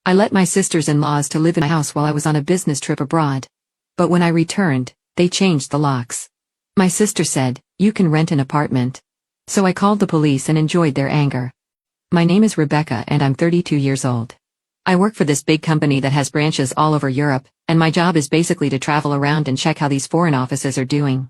I let my sisters-in-laws to live in a house while I was on a business trip abroad. But when I returned, they changed the locks. My sister said, "You can rent an apartment." So I called the police and enjoyed their anger. My name is Rebecca and I'm 32 years old. I work for this big company that has branches all over Europe, and my job is basically to travel around and check how these foreign offices are doing.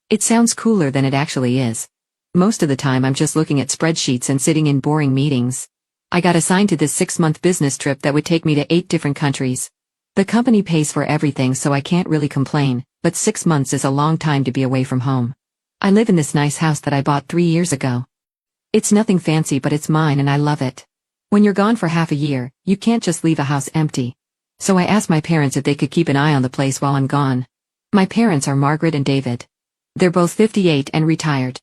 It sounds cooler than it actually is. Most of the time I'm just looking at spreadsheets and sitting in boring meetings. I got assigned to this 6-month business trip that would take me to 8 different countries. The company pays for everything, so I can't really complain, but 6 months is a long time to be away from home. I live in this nice house that I bought 3 years ago. It's nothing fancy, but it's mine and I love it. When you're gone for half a year, you can't just leave a house empty. So I asked my parents if they could keep an eye on the place while I'm gone. My parents are Margaret and David. They're both 58 and retired.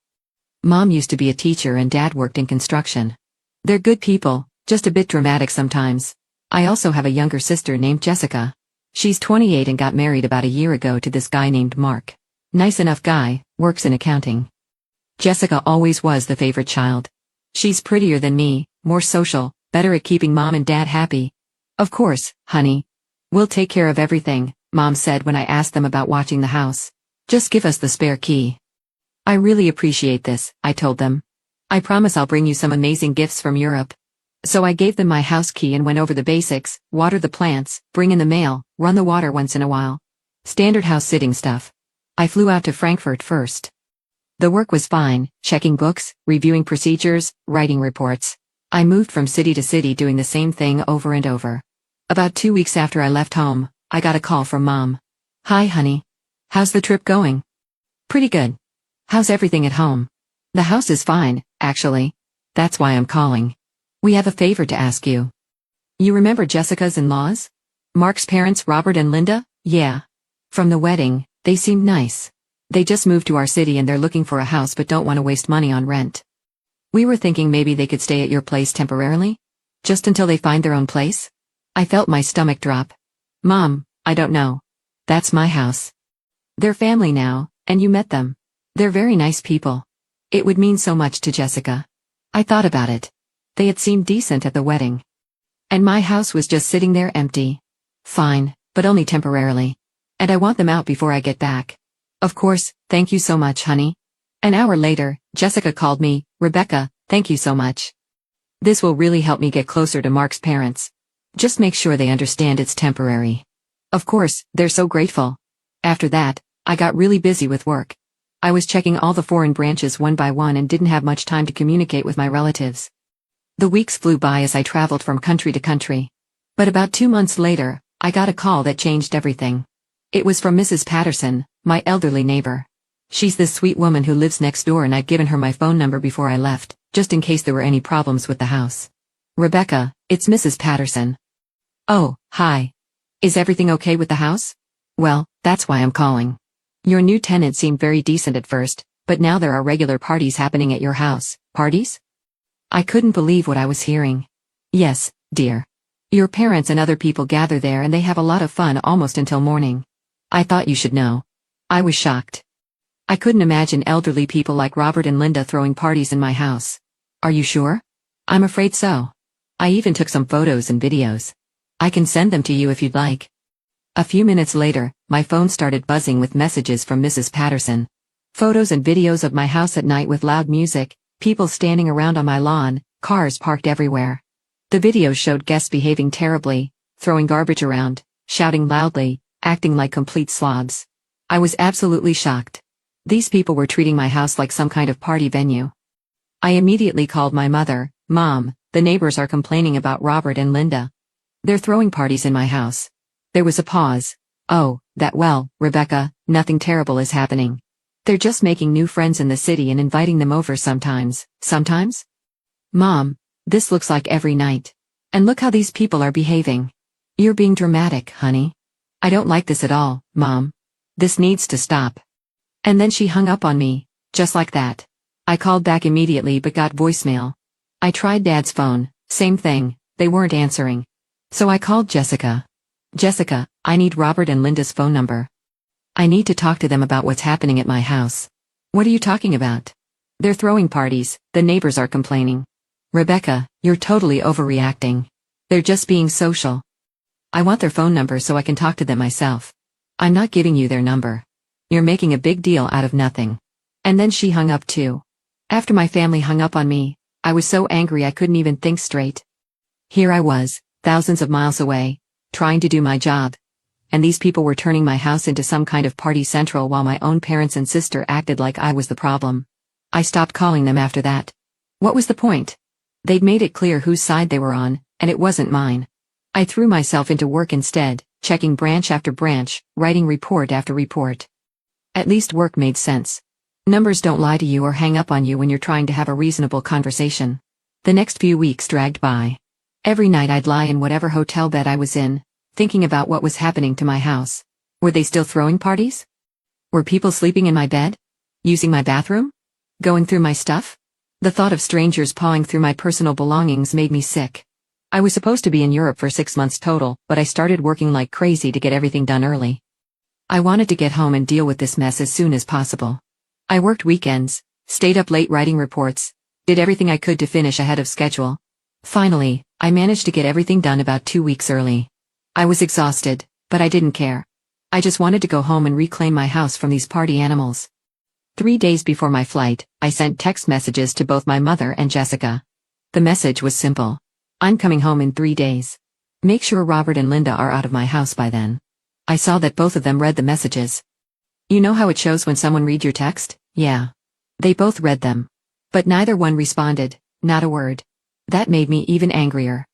Mom used to be a teacher and Dad worked in construction. They're good people, just a bit dramatic sometimes. I also have a younger sister named Jessica. She's 28 and got married about a year ago to this guy named Mark. Nice enough guy, works in accounting. Jessica always was the favorite child. She's prettier than me, more social, better at keeping Mom and Dad happy. "Of course, honey. We'll take care of everything," Mom said when I asked them about watching the house. "Just give us the spare key." "I really appreciate this," I told them. "I promise I'll bring you some amazing gifts from Europe." So I gave them my house key and went over the basics: water the plants, bring in the mail, run the water once in a while. Standard house sitting stuff. I flew out to Frankfurt first. The work was fine, checking books, reviewing procedures, writing reports. I moved from city to city doing the same thing over and over. About 2 weeks after I left home, I got a call from Mom. "Hi honey. How's the trip going?" "Pretty good. How's everything at home?" "The house is fine, actually. That's why I'm calling. We have a favor to ask you." "You remember Jessica's in-laws? Mark's parents, Robert and Linda?" "Yeah. From the wedding, they seemed nice. They just moved to our city and they're looking for a house but don't want to waste money on rent. We were thinking maybe they could stay at your place temporarily? Just until they find their own place?" I felt my stomach drop. "Mom, I don't know. That's my house. They're family now, and you met them. They're very nice people. It would mean so much to Jessica." I thought about it. They had seemed decent at the wedding. And my house was just sitting there empty. "Fine, but only temporarily. And I want them out before I get back." "Of course, thank you so much, honey." An hour later, Jessica called me. "Rebecca, thank you so much. This will really help me get closer to Mark's parents. Just make sure they understand it's temporary." Of course, they're so grateful. After that, I got really busy with work. I was checking all the foreign branches one by one and didn't have much time to communicate with my relatives. The weeks flew by as I traveled from country to country. But about 2 months later, I got a call that changed everything. It was from Mrs. Patterson, my elderly neighbor. She's this sweet woman who lives next door and I'd given her my phone number before I left, just in case there were any problems with the house. "Rebecca, it's Mrs. Patterson." "Oh, hi. Is everything okay with the house?" "Well, that's why I'm calling. Your new tenant seemed very decent at first, but now there are regular parties happening at your house." "Parties?" I couldn't believe what I was hearing. "Yes, dear. Your parents and other people gather there and they have a lot of fun almost until morning. I thought you should know." I was shocked. I couldn't imagine elderly people like Robert and Linda throwing parties in my house. "Are you sure?" "I'm afraid so. I even took some photos and videos. I can send them to you if you'd like." A few minutes later, my phone started buzzing with messages from Mrs. Patterson. Photos and videos of my house at night with loud music, people standing around on my lawn, cars parked everywhere. The videos showed guests behaving terribly, throwing garbage around, shouting loudly, acting like complete slobs. I was absolutely shocked. These people were treating my house like some kind of party venue. I immediately called my mother. "Mom, the neighbors are complaining about Robert and Linda. They're throwing parties in my house." There was a pause. "Oh, well, Rebecca, nothing terrible is happening. They're just making new friends in the city and inviting them over sometimes." "Sometimes?" "Mom, this looks like every night. And look how these people are behaving." "You're being dramatic, honey. I don't like this at all, Mom. This needs to stop." And then she hung up on me, just like that. I called back immediately but got voicemail. I tried Dad's phone, same thing, they weren't answering. So I called Jessica. "Jessica, I need Robert and Linda's phone number. I need to talk to them about what's happening at my house." "What are you talking about?" "They're throwing parties, the neighbors are complaining." "Rebecca, you're totally overreacting. They're just being social. I want their phone number so I can talk to them myself. I'm not giving you their number. You're making a big deal out of nothing. And then she hung up too. After my family hung up on me, I was so angry I couldn't even think straight. Here I was, thousands of miles away, trying to do my job. And these people were turning my house into some kind of party central while my own parents and sister acted like I was the problem. I stopped calling them after that. What was the point? They'd made it clear whose side they were on, and it wasn't mine. I threw myself into work instead, checking branch after branch, writing report after report. At least work made sense. Numbers don't lie to you or hang up on you when you're trying to have a reasonable conversation. The next few weeks dragged by. Every night I'd lie in whatever hotel bed I was in, thinking about what was happening to my house. Were they still throwing parties? Were people sleeping in my bed? Using my bathroom? Going through my stuff? The thought of strangers pawing through my personal belongings made me sick. I was supposed to be in Europe for 6 months total, but I started working like crazy to get everything done early. I wanted to get home and deal with this mess as soon as possible. I worked weekends, stayed up late writing reports, did everything I could to finish ahead of schedule. Finally, I managed to get everything done about 2 weeks early. I was exhausted, but I didn't care. I just wanted to go home and reclaim my house from these party animals. 3 days before my flight, I sent text messages to both my mother and Jessica. The message was simple. I'm coming home in 3 days. Make sure Robert and Linda are out of my house by then. I saw that both of them read the messages. You know how it shows when someone read your text? Yeah. They both read them. But neither one responded, not a word. That made me even angrier.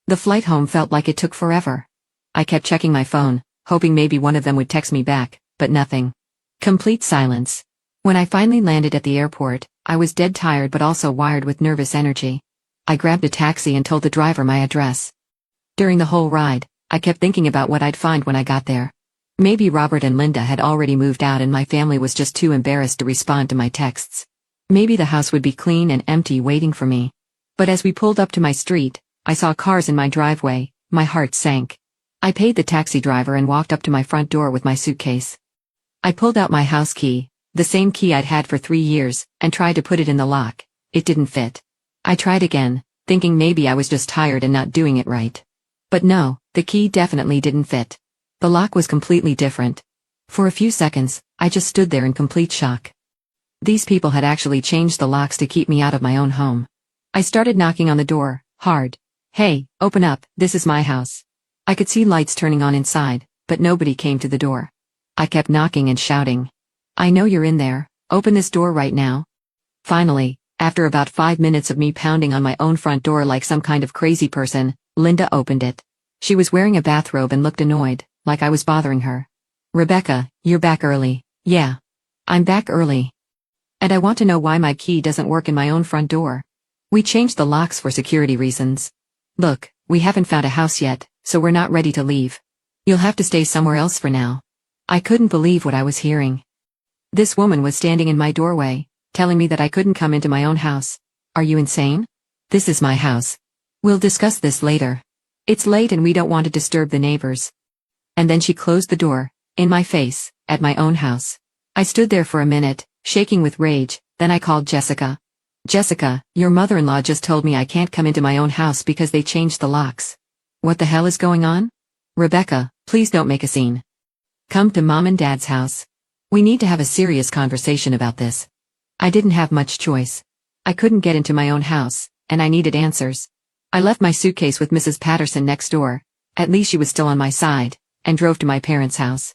The flight home felt like it took forever. I kept checking my phone, hoping maybe one of them would text me back, but nothing. Complete silence. When I finally landed at the airport, I was dead tired but also wired with nervous energy. I grabbed a taxi and told the driver my address. During the whole ride, I kept thinking about what I'd find when I got there. Maybe Robert and Linda had already moved out and my family was just too embarrassed to respond to my texts. Maybe the house would be clean and empty waiting for me. But as we pulled up to my street, I saw cars in my driveway, my heart sank. I paid the taxi driver and walked up to my front door with my suitcase. I pulled out my house key, the same key I'd had for 3 years, and tried to put it in the lock. It didn't fit. I tried again, thinking maybe I was just tired and not doing it right. But no, the key definitely didn't fit. The lock was completely different. For a few seconds, I just stood there in complete shock. These people had actually changed the locks to keep me out of my own home. I started knocking on the door, hard. Hey, open up, this is my house. I could see lights turning on inside, but nobody came to the door. I kept knocking and shouting. I know you're in there, open this door right now. Finally, after about 5 minutes of me pounding on my own front door like some kind of crazy person, Linda opened it. She was wearing a bathrobe and looked annoyed, like I was bothering her. Rebecca, you're back early. Yeah. I'm back early. And I want to know why my key doesn't work in my own front door. We changed the locks for security reasons. Look, we haven't found a house yet, so we're not ready to leave. You'll have to stay somewhere else for now. I couldn't believe what I was hearing. This woman was standing in my doorway, telling me that I couldn't come into my own house. Are you insane? This is my house. We'll discuss this later. It's late and we don't want to disturb the neighbors. And then she closed the door, in my face, at my own house. I stood there for a minute, shaking with rage, then I called Jessica. Jessica, your mother-in-law just told me I can't come into my own house because they changed the locks. What the hell is going on? Rebecca, please don't make a scene. Come to Mom and Dad's house. We need to have a serious conversation about this. I didn't have much choice. I couldn't get into my own house, and I needed answers. I left my suitcase with Mrs. Patterson next door, at least she was still on my side, and drove to my parents' house.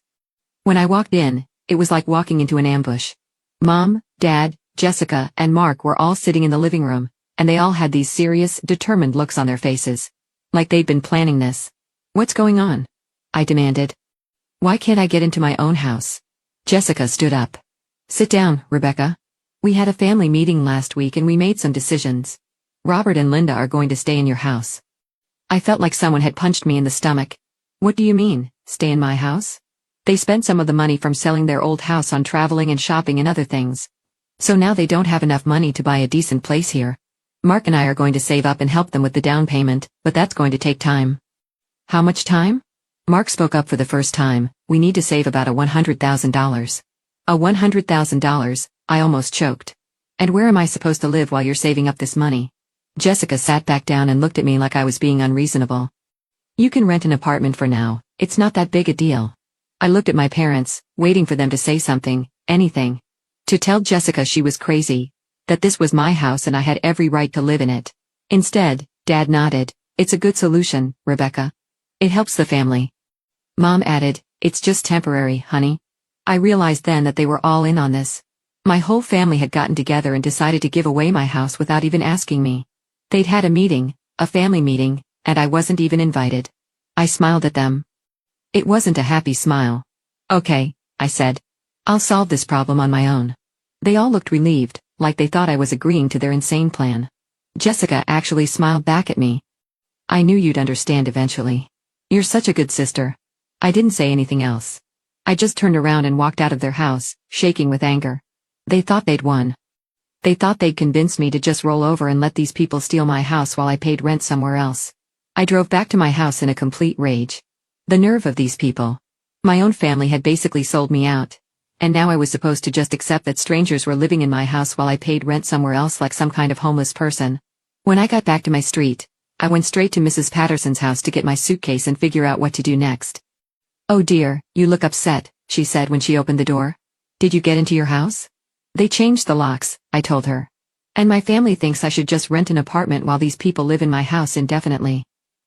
When I walked in, it was like walking into an ambush. Mom, Dad, Jessica, and Mark were all sitting in the living room, and they all had these serious, determined looks on their faces. Like they'd been planning this. What's going on? I demanded. Why can't I get into my own house? Jessica stood up. Sit down, Rebecca. We had a family meeting last week and we made some decisions. Robert and Linda are going to stay in your house. I felt like someone had punched me in the stomach. What do you mean, stay in my house? They spent some of the money from selling their old house on traveling and shopping and other things. So now they don't have enough money to buy a decent place here. Mark and I are going to save up and help them with the down payment, but that's going to take time. How much time? Mark spoke up for the first time. We need to save about $100,000. $100,000, I almost choked. And where am I supposed to live while you're saving up this money? Jessica sat back down and looked at me like I was being unreasonable. You can rent an apartment for now, it's not that big a deal. I looked at my parents, waiting for them to say something, anything. To tell Jessica she was crazy, that this was my house and I had every right to live in it. Instead, Dad nodded. It's a good solution, Rebecca. It helps the family. Mom added, it's just temporary, honey. I realized then that they were all in on this. My whole family had gotten together and decided to give away my house without even asking me. They'd had a meeting, a family meeting, and I wasn't even invited. I smiled at them. It wasn't a happy smile. Okay, I said. I'll solve this problem on my own. They all looked relieved, like they thought I was agreeing to their insane plan. Jessica actually smiled back at me. I knew you'd understand eventually. You're such a good sister. I didn't say anything else. I just turned around and walked out of their house, shaking with anger. They thought they'd won. They thought they'd convince me to just roll over and let these people steal my house while I paid rent somewhere else. I drove back to my house in a complete rage. The nerve of these people. My own family had basically sold me out. And now I was supposed to just accept that strangers were living in my house while I paid rent somewhere else like some kind of homeless person. When I got back to my street, I went straight to Mrs. Patterson's house to get my suitcase and figure out what to do next. Oh dear, you look upset, she said when she opened the door. Did you get into your house? They changed the locks, I told her. And my family thinks I should just rent an apartment while these people live in my house indefinitely.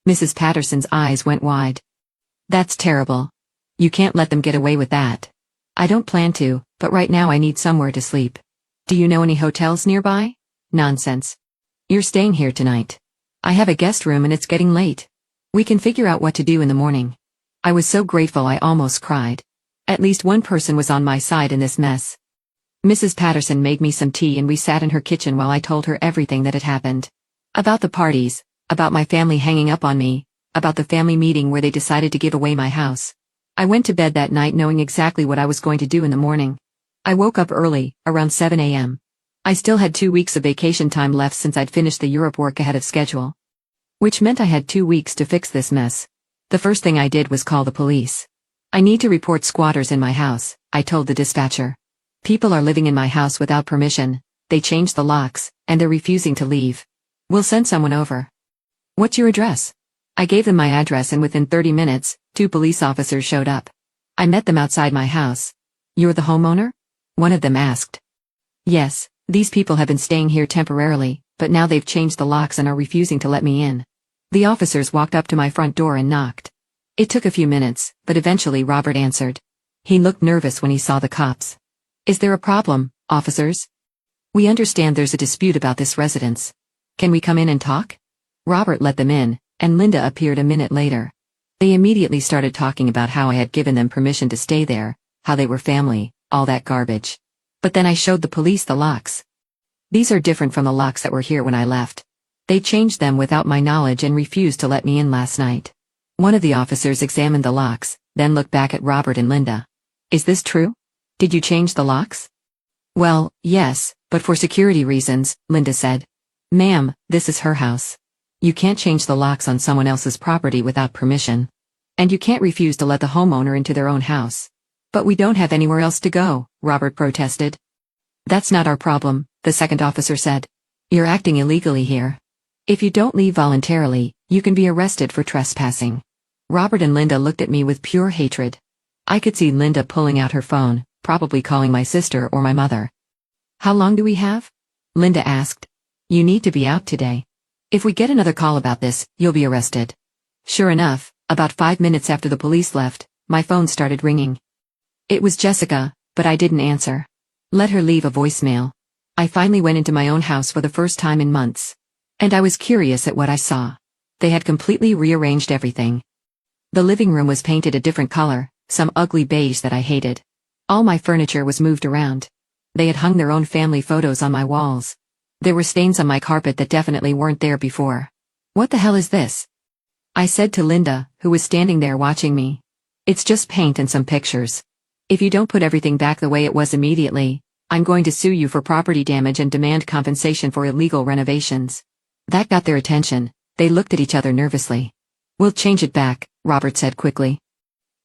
Mrs. Patterson's eyes went wide. That's terrible. You can't let them get away with that. I don't plan to, but right now I need somewhere to sleep. Do you know any hotels nearby? Nonsense. You're staying here tonight. I have a guest room and it's getting late. We can figure out what to do in the morning. I was so grateful I almost cried. At least one person was on my side in this mess. Mrs. Patterson made me some tea and we sat in her kitchen while I told her everything that had happened. About the parties, about my family hanging up on me, about the family meeting where they decided to give away my house. I went to bed that night knowing exactly what I was going to do in the morning. I woke up early, around 7 a.m. I still had 2 weeks of vacation time left since I'd finished the Europe work ahead of schedule. Which meant I had 2 weeks to fix this mess. The first thing I did was call the police. I need to report squatters in my house, I told the dispatcher. People are living in my house without permission, they changed the locks, and they're refusing to leave. We'll send someone over. What's your address? I gave them my address and within 30 minutes, 2 police officers showed up. I met them outside my house. You're the homeowner? One of them asked. Yes, these people have been staying here temporarily, but now they've changed the locks and are refusing to let me in. The officers walked up to my front door and knocked. It took a few minutes, but eventually Robert answered. He looked nervous when he saw the cops. Is there a problem, officers? We understand there's a dispute about this residence. Can we come in and talk? Robert let them in, and Linda appeared a minute later. They immediately started talking about how I had given them permission to stay there, how they were family, all that garbage. But then I showed the police the locks. These are different from the locks that were here when I left. They changed them without my knowledge and refused to let me in last night. One of the officers examined the locks, then looked back at Robert and Linda. Is this true? Did you change the locks? Well, yes, but for security reasons, Linda said. Ma'am, this is her house. You can't change the locks on someone else's property without permission. And you can't refuse to let the homeowner into their own house. But we don't have anywhere else to go, Robert protested. That's not our problem, the second officer said. You're acting illegally here. If you don't leave voluntarily, you can be arrested for trespassing. Robert and Linda looked at me with pure hatred. I could see Linda pulling out her phone, probably calling my sister or my mother. How long do we have? Linda asked. You need to be out today. If we get another call about this, you'll be arrested. Sure enough, about 5 minutes after the police left, my phone started ringing. It was Jessica, but I didn't answer. Let her leave a voicemail. I finally went into my own house for the first time in months. And I was curious at what I saw. They had completely rearranged everything. The living room was painted a different color, some ugly beige that I hated. All my furniture was moved around. They had hung their own family photos on my walls. There were stains on my carpet that definitely weren't there before. What the hell is this? I said to Linda, who was standing there watching me. It's just paint and some pictures. If you don't put everything back the way it was immediately, I'm going to sue you for property damage and demand compensation for illegal renovations. That got their attention. They looked at each other nervously. We'll change it back, Robert said quickly.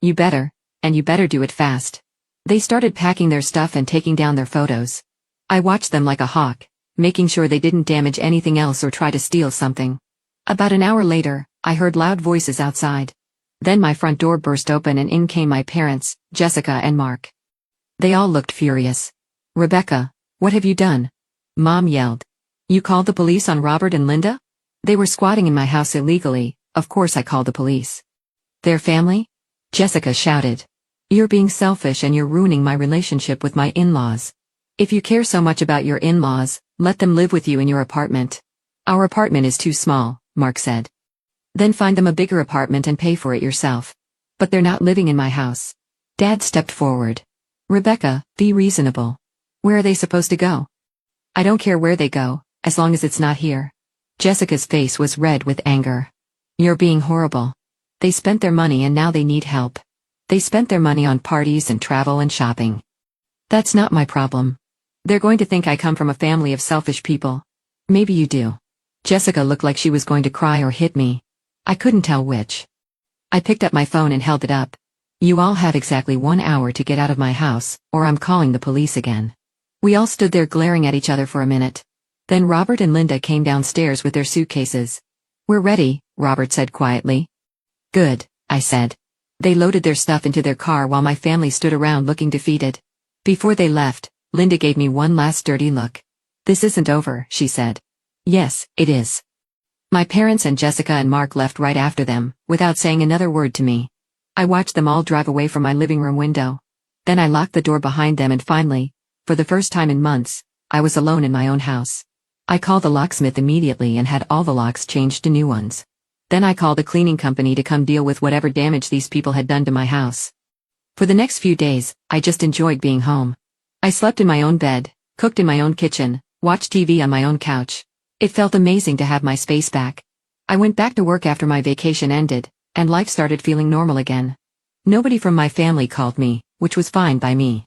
You better, and you better do it fast. They started packing their stuff and taking down their photos. I watched them like a hawk. making sure they didn't damage anything else or try to steal something. About an hour later, I heard loud voices outside. Then my front door burst open and in came my parents, Jessica and Mark. They all looked furious. "Rebecca, what have you done?" Mom yelled. "You called the police on Robert and Linda? They were squatting in my house illegally, of course I called the police." "Their family?" Jessica shouted. "You're being selfish and you're ruining my relationship with my in-laws. If you care so much about your in-laws, let them live with you in your apartment." "Our apartment is too small," Mark said. "Then find them a bigger apartment and pay for it yourself." "But they're not living in my house." Dad stepped forward. "Rebecca, be reasonable. Where are they supposed to go?" "I don't care where they go, as long as it's not here." Jessica's face was red with anger. "You're being horrible. They spent their money and now they need help. They spent their money on parties and travel and shopping. That's not my problem. They're going to think I come from a family of selfish people." "Maybe you do." Jessica looked like she was going to cry or hit me. I couldn't tell which. I picked up my phone and held it up. "You all have exactly 1 hour to get out of my house, or I'm calling the police again." We all stood there glaring at each other for a minute. Then Robert and Linda came downstairs with their suitcases. "We're ready," Robert said quietly. "Good," I said. They loaded their stuff into their car while my family stood around looking defeated. Before they left, Linda gave me one last dirty look. "This isn't over," she said. "Yes, it is." My parents and Jessica and Mark left right after them, without saying another word to me. I watched them all drive away from my living room window. Then I locked the door behind them and finally, for the first time in months, I was alone in my own house. I called the locksmith immediately and had all the locks changed to new ones. Then I called a cleaning company to come deal with whatever damage these people had done to my house. For the next few days, I just enjoyed being home. I slept in my own bed, cooked in my own kitchen, watched TV on my own couch. It felt amazing to have my space back. I went back to work after my vacation ended, and life started feeling normal again. Nobody from my family called me, which was fine by me.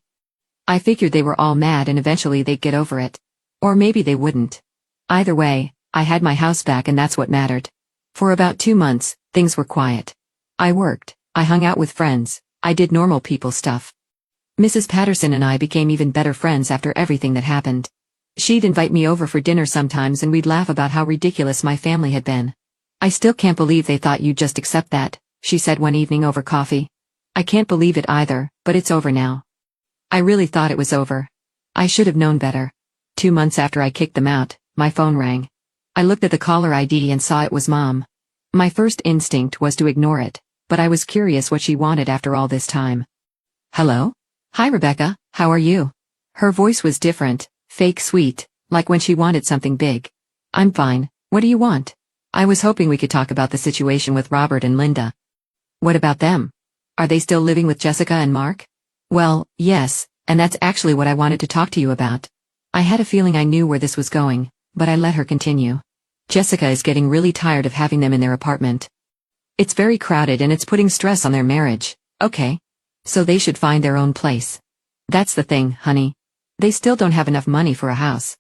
I figured they were all mad and eventually they'd get over it. Or maybe they wouldn't. Either way, I had my house back and that's what mattered. For about 2 months, things were quiet. I worked, I hung out with friends, I did normal people stuff. Mrs. Patterson and I became even better friends after everything that happened. She'd invite me over for dinner sometimes and we'd laugh about how ridiculous my family had been. "I still can't believe they thought you'd just accept that," she said one evening over coffee. "I can't believe it either, but it's over now." I really thought it was over. I should have known better. 2 months after I kicked them out, my phone rang. I looked at the caller ID and saw it was Mom. My first instinct was to ignore it, but I was curious what she wanted after all this time. "Hello? Hi Rebecca, how are you?" Her voice was different, fake sweet, like when she wanted something big. "I'm fine, what do you want?" "I was hoping we could talk about the situation with Robert and Linda." "What about them? Are they still living with Jessica and Mark?" "Well, yes, and that's actually what I wanted to talk to you about." I had a feeling I knew where this was going, but I let her continue. "Jessica is getting really tired of having them in their apartment. It's very crowded and it's putting stress on their marriage." "Okay. So they should find their own place." "That's the thing, honey. They still don't have enough money for a house.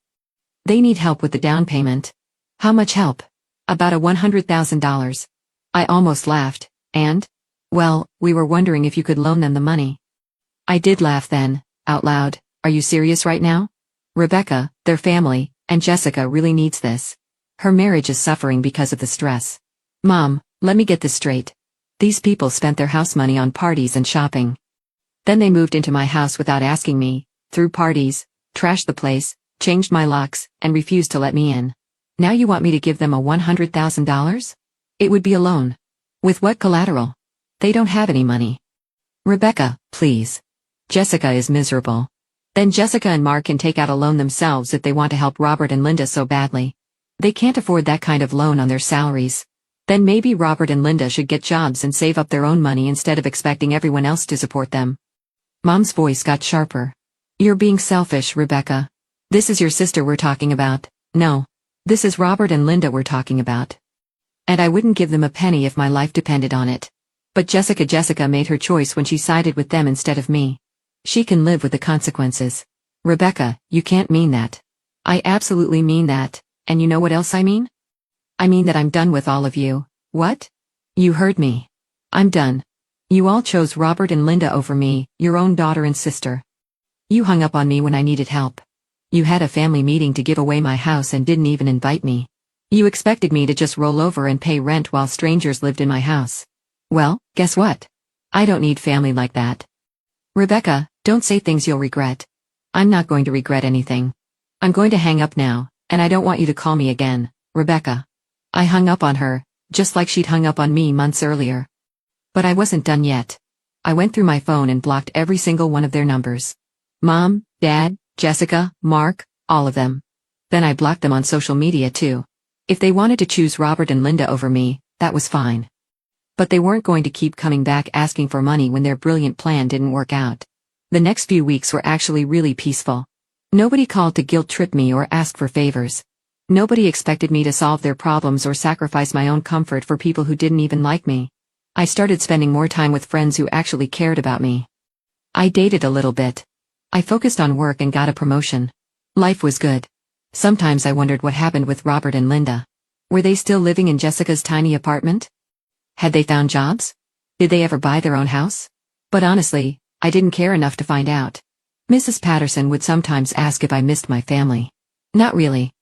They need help with the down payment." "How much help?" "About $100,000. I almost laughed, and? Well, we were wondering if you could loan them the money. I did laugh then, out loud. "Are you serious right now? Rebecca, their family, and Jessica really needs this. Her marriage is suffering because of the stress." "Mom, let me get this straight. These people spent their house money on parties and shopping. Then they moved into my house without asking me, threw parties, trashed the place, changed my locks, and refused to let me in. Now you want me to give them a $100,000? It would be a loan. With what collateral? They don't have any money." "Rebecca, please. Jessica is miserable. Then Jessica and Mark can take out a loan themselves if they want to help Robert and Linda so badly. They can't afford that kind of loan on their salaries. Then maybe Robert and Linda should get jobs and save up their own money instead of expecting everyone else to support them." Mom's voice got sharper. "You're being selfish, Rebecca. This is your sister we're talking about. No. This is Robert and Linda we're talking about. And I wouldn't give them a penny if my life depended on it. But Jessica made her choice when she sided with them instead of me. She can live with the consequences." "Rebecca, you can't mean that." "I absolutely mean that, and you know what else I mean? I mean that I'm done with all of you." "What?" "You heard me. I'm done. You all chose Robert and Linda over me, your own daughter and sister. You hung up on me when I needed help. You had a family meeting to give away my house and didn't even invite me. You expected me to just roll over and pay rent while strangers lived in my house. Well, guess what? I don't need family like that. Rebecca, don't say things you'll regret. I'm not going to regret anything. I'm going to hang up now, and I don't want you to call me again, Rebecca. I hung up on her, just like she'd hung up on me months earlier. But I wasn't done yet. I went through my phone and blocked every single one of their numbers. Mom, Dad, Jessica, Mark, all of them. Then I blocked them on social media too. If they wanted to choose Robert and Linda over me, that was fine. But they weren't going to keep coming back asking for money when their brilliant plan didn't work out. The next few weeks were actually really peaceful. Nobody called to guilt-trip me or ask for favors. Nobody expected me to solve their problems or sacrifice my own comfort for people who didn't even like me. I started spending more time with friends who actually cared about me. I dated a little bit. I focused on work and got a promotion. Life was good. Sometimes I wondered what happened with Robert and Linda. Were they still living in Jessica's tiny apartment? Had they found jobs? Did they ever buy their own house? But honestly, I didn't care enough to find out. Mrs. Patterson would sometimes ask if I missed my family. Not really.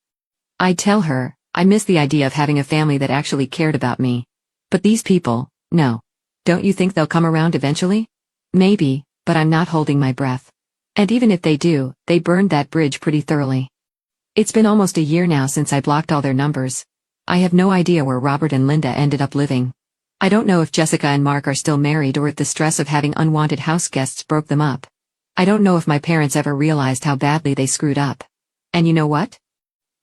I'd tell her, I miss the idea of having a family that actually cared about me. But these people, no. Don't you think they'll come around eventually? Maybe, but I'm not holding my breath. And even if they do, they burned that bridge pretty thoroughly. It's been almost a year now since I blocked all their numbers. I have no idea where Robert and Linda ended up living. I don't know if Jessica and Mark are still married or if the stress of having unwanted house guests broke them up. I don't know if my parents ever realized how badly they screwed up. And you know what?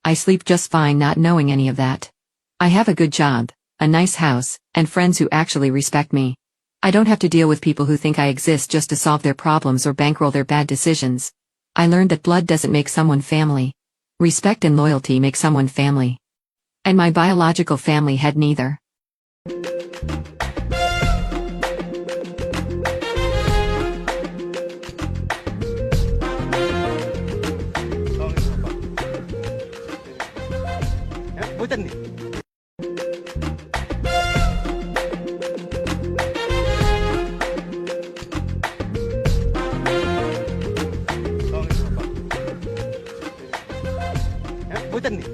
I sleep just fine not knowing any of that. I have a good job, a nice house, and friends who actually respect me. I don't have to deal with people who think I exist just to solve their problems or bankroll their bad decisions. I learned that blood doesn't make someone family. Respect and loyalty make someone family. And my biological family had neither. Bosan nih. Bosan nih.